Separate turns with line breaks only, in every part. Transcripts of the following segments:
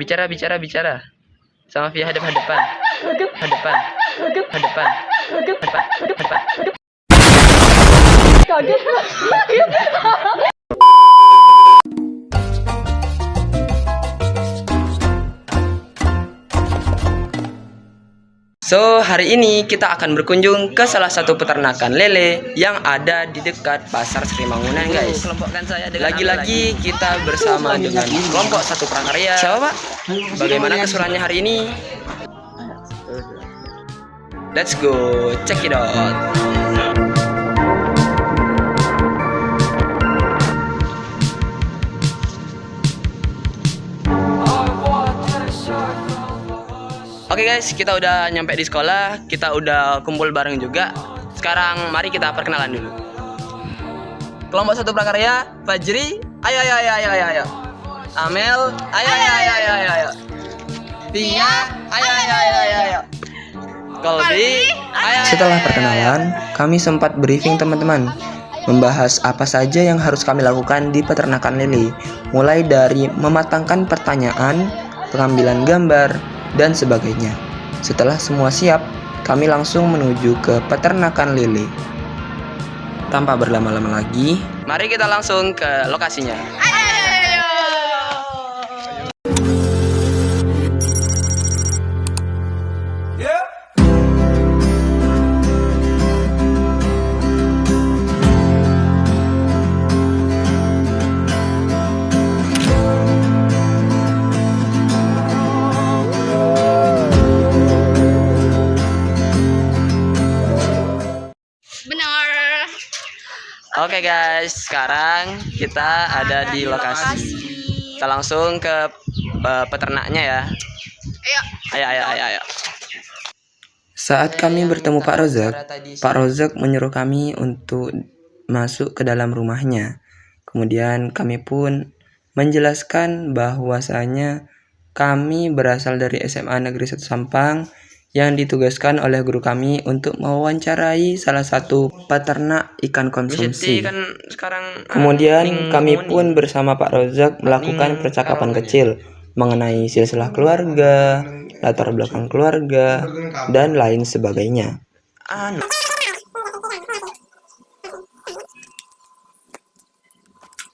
Bicara, bicara, bicara. Sama via hadap-hadapan. Hadapan. Hadapan. Hadapan. Hadapan.
Kaget.
So, hari ini kita akan berkunjung ke salah satu peternakan lele yang ada di dekat Pasar Sri Mangunan, guys. Lagi-lagi kita bersama dengan kelompok satu prakarya. Siapa, Pak? Bagaimana keseruannya hari ini? Let's go, check it out. Oke guys, kita udah nyampe di sekolah, kita udah kumpul bareng juga. Sekarang mari kita perkenalan dulu. Kelompok satu prakarya, Fajri, ayo. Amel, ayo. Tia, ayo. Kolbi, ayo.
Setelah perkenalan, kami sempat briefing teman-teman, membahas apa saja yang harus kami lakukan di peternakan lele, mulai dari mematangkan pertanyaan, pengambilan gambar, dan sebagainya. Setelah semua siap, kami langsung menuju ke peternakan lele. Tanpa berlama-lama lagi,
Mari kita langsung ke lokasinya. Oke guys, sekarang kita ada di lokasi. Kita langsung ke peternaknya ya. Ayo.
saat kami bertemu Pak Rozak menyuruh kami untuk masuk ke dalam rumahnya. Kemudian kami pun menjelaskan bahwasanya kami berasal dari SMA Negeri 1 Sampang yang ditugaskan oleh guru kami untuk mewawancarai salah satu peternak ikan konsumsi. Kemudian kami pun bersama Pak Rozak melakukan percakapan kecil mengenai silsilah keluarga, latar belakang keluarga, dan lain sebagainya.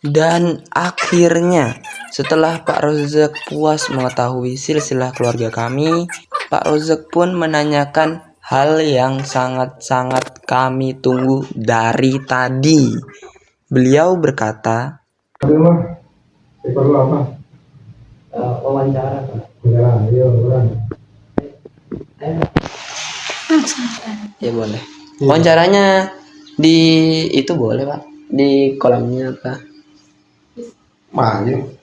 Dan akhirnya, setelah Pak Rozak puas mengetahui silsilah keluarga kami, Pak Rozak pun menanyakan hal yang sangat-sangat kami tunggu dari tadi. Beliau berkata,
Perlu apa?
wawancara, Pak.
Ya, iya, orang.
Ya boleh. Wawancaranya di itu boleh, Pak. Di kolamnya apa?
Maju.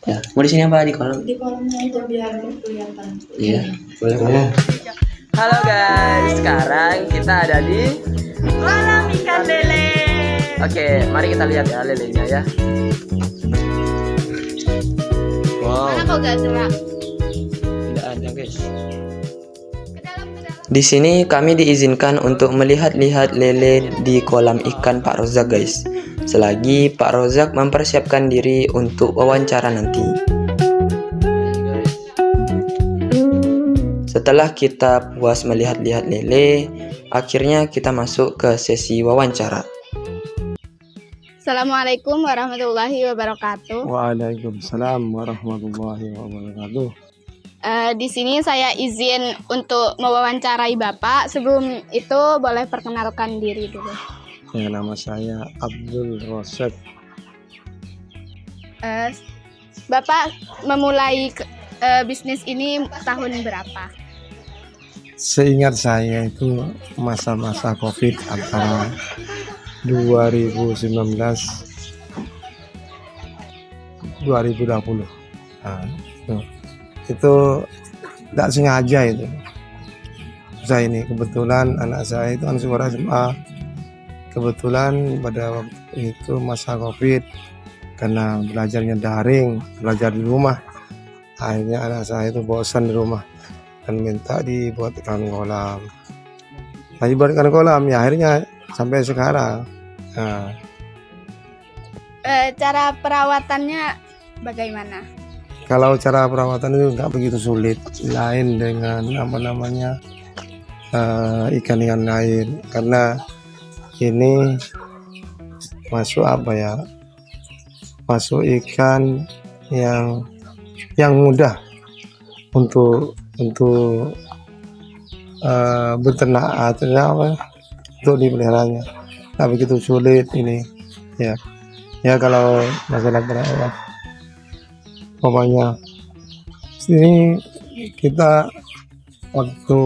Ya, mau di sini apa di kolam?
Di kolamnya aja biar kelihatan.
Iya, boleh.
Halo guys, sekarang kita ada di
Kolam ikan lele.
Oke, mari kita lihat ya lelenya ya. Wow,
Mana kok gak gerak?
tidak ada guys.
Ke dalam.
Di sini kami diizinkan untuk melihat-lihat lele di kolam ikan Pak Rozak, guys. Selagi Pak Rozak mempersiapkan diri untuk wawancara nanti. Setelah kita puas melihat-lihat lele, akhirnya kita masuk ke sesi wawancara.
Assalamualaikum warahmatullahi wabarakatuh.
Waalaikumsalam warahmatullahi wabarakatuh.
Di sini saya izin untuk mewawancarai Bapak. Sebelum itu boleh perkenalkan diri dulu.
Ya, nama saya Abdul Rosyad.
Bapak memulai bisnis ini tahun berapa?
Seingat saya itu masa-masa COVID antara 2019 2020. Nah, itu tidak sengaja itu. Saya ini kebetulan anak saya itu anak sekolah SMA. Kebetulan pada waktu itu masa COVID, karena belajarnya daring, belajar di rumah. Akhirnya anak saya itu bosan di rumah dan minta dibuatkan kolam. Nah, dibuatkan kolam, ya akhirnya sampai sekarang. Nah,
Cara perawatannya bagaimana?
Kalau cara perawatan itu nggak begitu sulit, lain dengan apa namanya ikan-ikan lain, karena ini masuk apa ya, masuk ikan yang mudah untuk beternak atau apa, untuk dipeliharanya, nggak begitu sulit ini ya. Kalau masalah perawatan, pokoknya ini kita waktu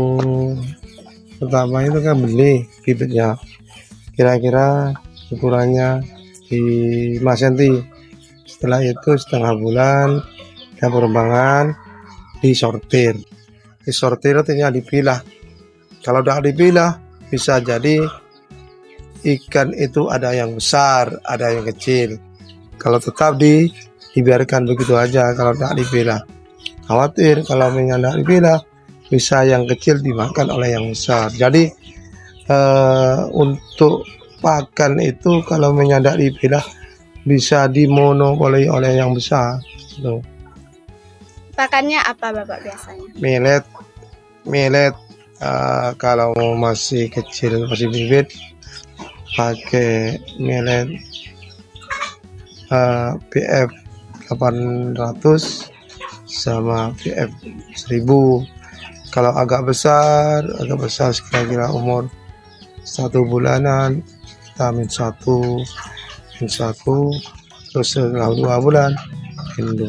pertama itu kan beli bibitnya, kira-kira ukurannya 5 cm. Setelah itu setengah bulan kita perkembangan, disortir artinya dipilah. Kalau udah dipilah, bisa jadi ikan itu ada yang besar, ada yang kecil. Kalau tetap dibiarkan begitu aja, kalau tidak dipilah, khawatir kalau tidak dipilah bisa yang kecil dimakan oleh yang besar. Jadi untuk pakan itu kalau tidak dipilah bisa dimonopoli oleh yang besar. Tuh.
Pakannya apa Bapak biasanya?
Millet kalau masih kecil, masih bibit, pakai millet PF 800 sama PF 1000. Kalau agak besar kira-kira umur 1 bulanan, kita min 1, terus setelah 2 bulan min 2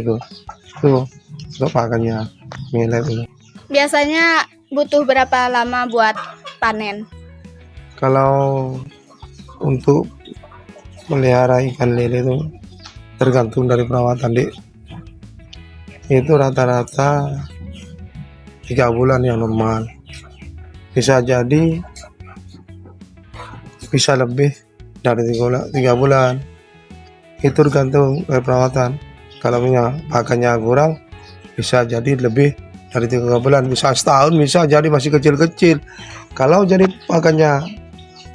itu untuk pakannya millet itu.
Biasanya butuh berapa lama buat panen?
Kalau untuk melihara ikan lele itu tergantung dari perawatan, Dik. Itu rata-rata 3 bulan yang normal. Bisa jadi bisa lebih dari 3 bulan. Itu tergantung dari perawatan. Kalau pakannya kurang, bisa jadi lebih dari 3 bulan, bisa setahun, bisa jadi masih kecil-kecil. Kalau jadi pakannya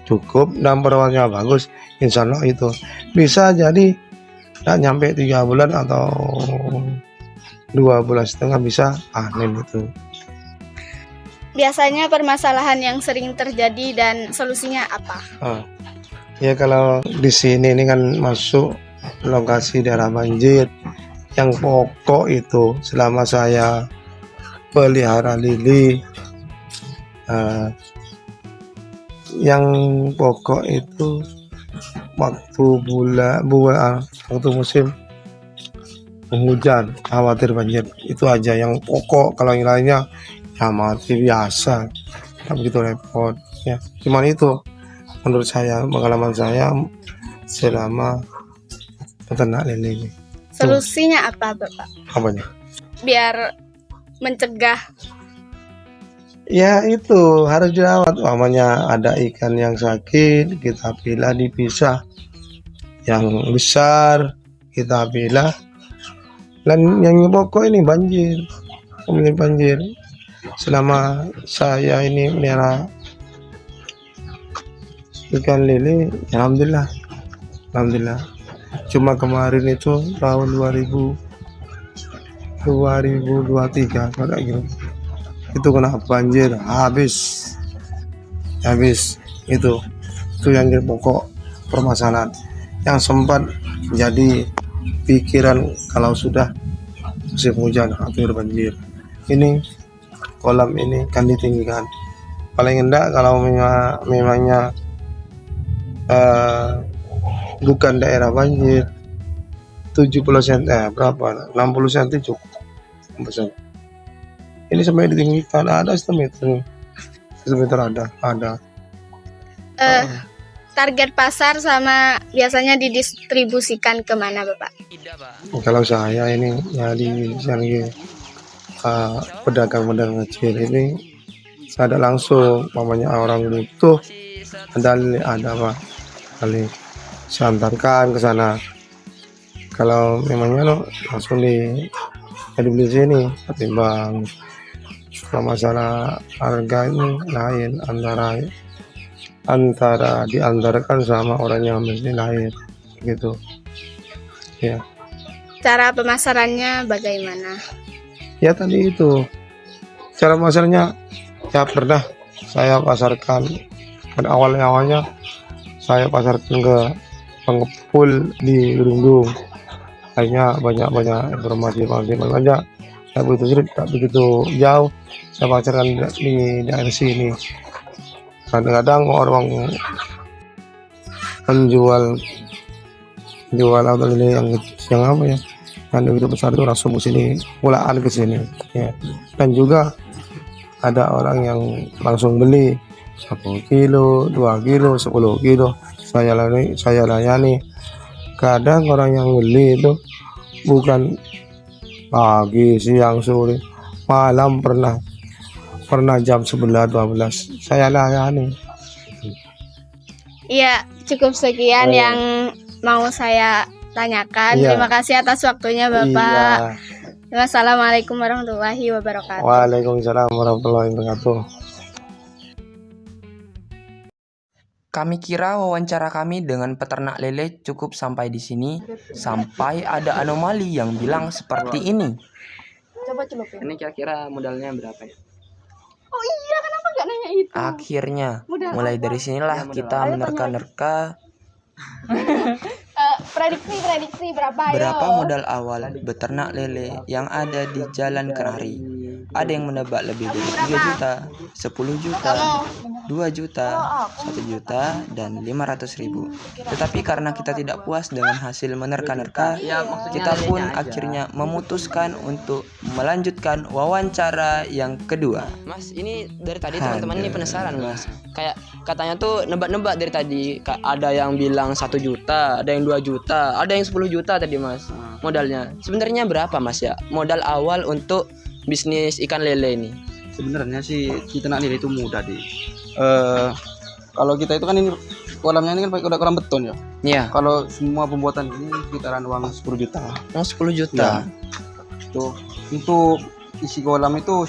cukup dan perawatannya bagus, insya Allah itu bisa jadi tak nyampe 3 bulan atau 2,5 bulan bisa panen itu.
Biasanya permasalahan yang sering terjadi dan solusinya apa?
Ya kalau di sini ini kan masuk lokasi daerah banjir. Yang pokok itu selama saya pelihara lili, yang pokok itu waktu musim hujan, khawatir banjir, itu aja yang pokok. Kalau yang lainnya ya mati biasa, tak begitu repot ya. Cuman itu menurut saya, pengalaman saya selama peternak lele ini.
Solusinya apa Bapak?
Apanya?
Biar mencegah.
Ya itu harus dirawat. Umpamanya ada ikan yang sakit, kita pilah dipisah. Yang besar kita pilah. Dan yang pokok ini banjir. Selama saya ini melihara ikan lele, alhamdulillah. Cuma kemarin itu tahun 2023 kayak gitu. Itu kena banjir habis itu yang jadi pokok permasalahan yang sempat jadi pikiran kalau sudah musim hujan hampir banjir. Ini kolam ini kan ditinggikan, paling enggak kalau memangnya bukan daerah banjir 70 cm, 60 cm cukup. Ini sampai ditinggikan, ada semeter ada.
Target pasar sama biasanya didistribusikan kemana Bapak?
Kalau saya ini ya di pedagang kecil ini, saya ada langsung, mamanya orang butuh ada Pak, kali saya antarkan ke sana. Kalau memangnya langsung dibeli sini, ketimbang. Kalau masalah harga ini lain, antara diantarkan sama orang yang mesti lain gitu ya.
cara pemasarannya bagaimana?
Ya tadi itu cara pasarnya ya pernah saya pasarkan pada awalnya saya pasarkan ke pengepul di Gerunggung. Akhirnya banyak informasi banyak. Tak begitu jauh saya pasarkan di daerah sini. Kadang-kadang orang menjual atau ini yang apa ya, yang begitu besar itu langsung ke sini, pulaan ke sini ya. Dan juga ada orang yang langsung beli 1 kilo, 2 kilo, 10 kilo saya layani. Kadang orang yang beli itu bukan pagi, siang, sore, malam, pernah jam 11-12 saya layani.
Iya, cukup sekian yang mau saya tanyakan.
Iya.
Terima kasih atas waktunya Bapak.
Iya.
Wassalamualaikum warahmatullahi wabarakatuh.
Waalaikumsalam warahmatullahi wabarakatuh.
Kami kira wawancara kami dengan peternak lele cukup sampai di sini, sampai ada anomali yang bilang seperti ini.
Coba.
Ini kira-kira modalnya berapa ya?
Oh iya, kenapa nggak nanya itu?
Akhirnya,
Modal
mulai
apa?
dari sinilah kita
Ayo,
menerka-nerka
Prediksi berapa?
berapa
Ayo.
modal awal beternak lele yang ada di Jalan Kenari. Ada yang menebak lebih dari 3 juta, 10 juta, 2 juta, 1 juta, dan 500.000. Tetapi karena kita tidak puas dengan hasil menerka-nerka, kita pun akhirnya memutuskan untuk melanjutkan wawancara yang kedua.
Mas, ini dari tadi teman-teman ini penasaran Mas. Kayak katanya tuh nebak-nebak dari tadi. Ada yang bilang 1 juta, ada yang 2 juta, ada yang 10 juta tadi Mas. Modalnya sebenarnya berapa Mas ya? Modal awal untuk bisnis ikan lele ini.
Sebenarnya sih di ternak lele itu mudah deh. Kalau kita itu kan ini kolamnya ini kan pakai kolam beton ya.
Iya.
Kalau semua pembuatan ini sekitaran uang 10 juta.
Oh, 10 juta.
Itu untuk isi kolam itu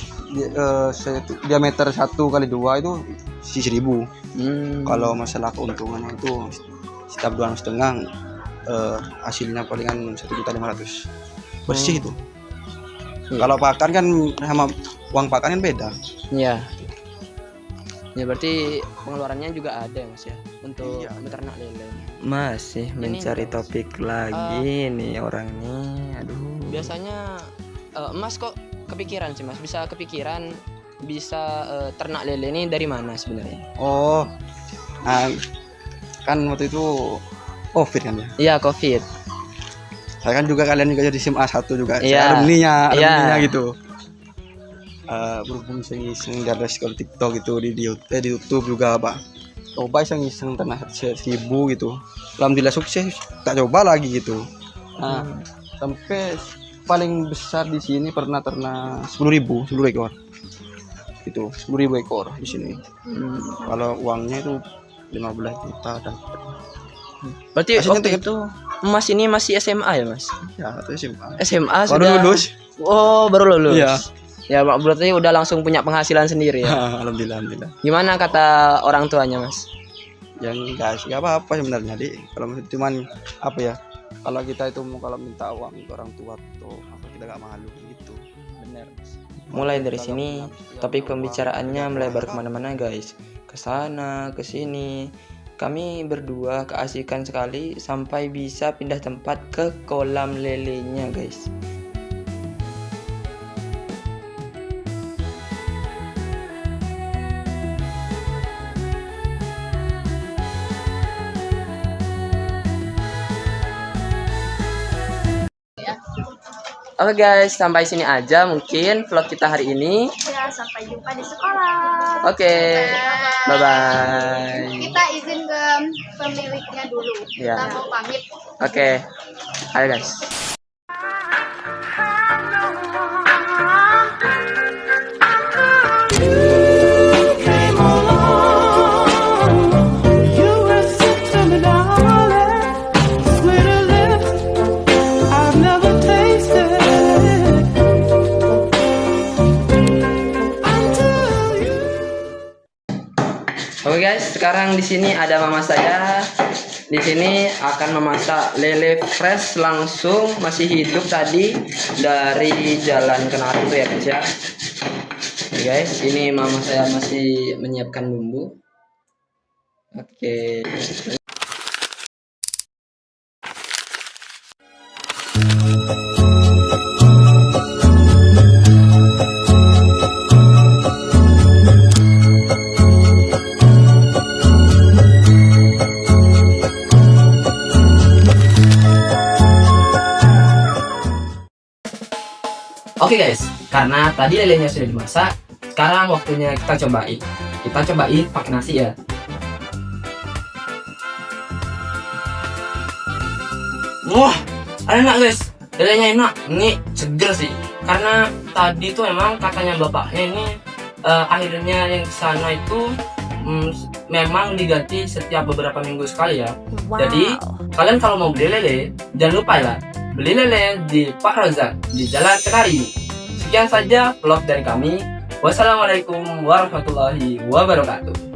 diameter 1x2 itu isi 1.000. Kalau masalah keuntungannya itu setiap 2,5 hasilnya palingan 1.500.000 bersih itu. Kalau pakan kan sama uang pakan kan beda.
Iya. Ya berarti pengeluarannya juga ada ya Mas ya untuk beternak lele.
Masih mencari topik lagi nih orang nih. Aduh.
Biasanya Mas kok kepikiran sih Mas? Bisa kepikiran bisa ternak lele ini dari mana sebenarnya?
Oh, nah, kan waktu itu COVID kan ya.
Iya, COVID.
Saya kan juga kalian juga jadi SMA 1 juga.
Iya.
Saya alumninya
Iya.
gitu. Berhubung iseng dari sekolah TikTok itu di YouTube juga Pak. Coba iseng ternak 1.000 gitu. Alhamdulillah sukses. Tak coba lagi gitu. Nah, sampai paling besar di sini pernah ternak 10 ekor. Itu 10.000 ekor di sini. Kalau uangnya itu 15 juta dan
Berarti waktu itu Mas ini masih SMA ya Mas?
ya atau SMA.
SMA
Baru
sudah
lulus.
Oh, baru lulus.
Iya.
Ya, berarti udah langsung punya penghasilan sendiri ya.
Alhamdulillah.
Gimana kata orang tuanya Mas?
Yang enggak apa-apa sebenarnya kalau cuman apa ya, kalau kita itu mau kalau minta uang ke orang tua tuh apa kita nggak malu gitu.
Benar.
Mulai dari sini, topik pembicaraannya melebar kemana-mana guys. Kesana, kesini. Kami berdua keasikan sekali sampai bisa pindah tempat ke kolam lelenya guys.
Oke guys, sampai sini aja mungkin vlog kita hari ini.
Ya, sampai jumpa di sekolah.
Oke. Bye-bye.
Kita izin ke pemiliknya dulu.
Ya.
Kita mau pamit.
Oke. Ayo guys. Oke guys, sekarang di sini ada mama saya. di sini akan memasak lele fresh langsung masih hidup tadi dari jalan Kenari itu ya guys ya. Oke guys, ini mama saya masih menyiapkan bumbu. Oke. Oke guys, karena tadi lelenya sudah dimasak, sekarang waktunya kita cobain. Kita cobain pakai nasi ya. Wah, enak guys, lelenya enak. Ini seger sih, karena tadi tuh emang katanya bapaknya ini akhirnya yang sana itu memang diganti setiap beberapa minggu sekali ya. Jadi kalian kalau mau beli lele, jangan lupa ya, beli lele di Pak Rozak di Jalan Kenari. Sekian saja vlog dari kami. Wassalamualaikum warahmatullahi wabarakatuh.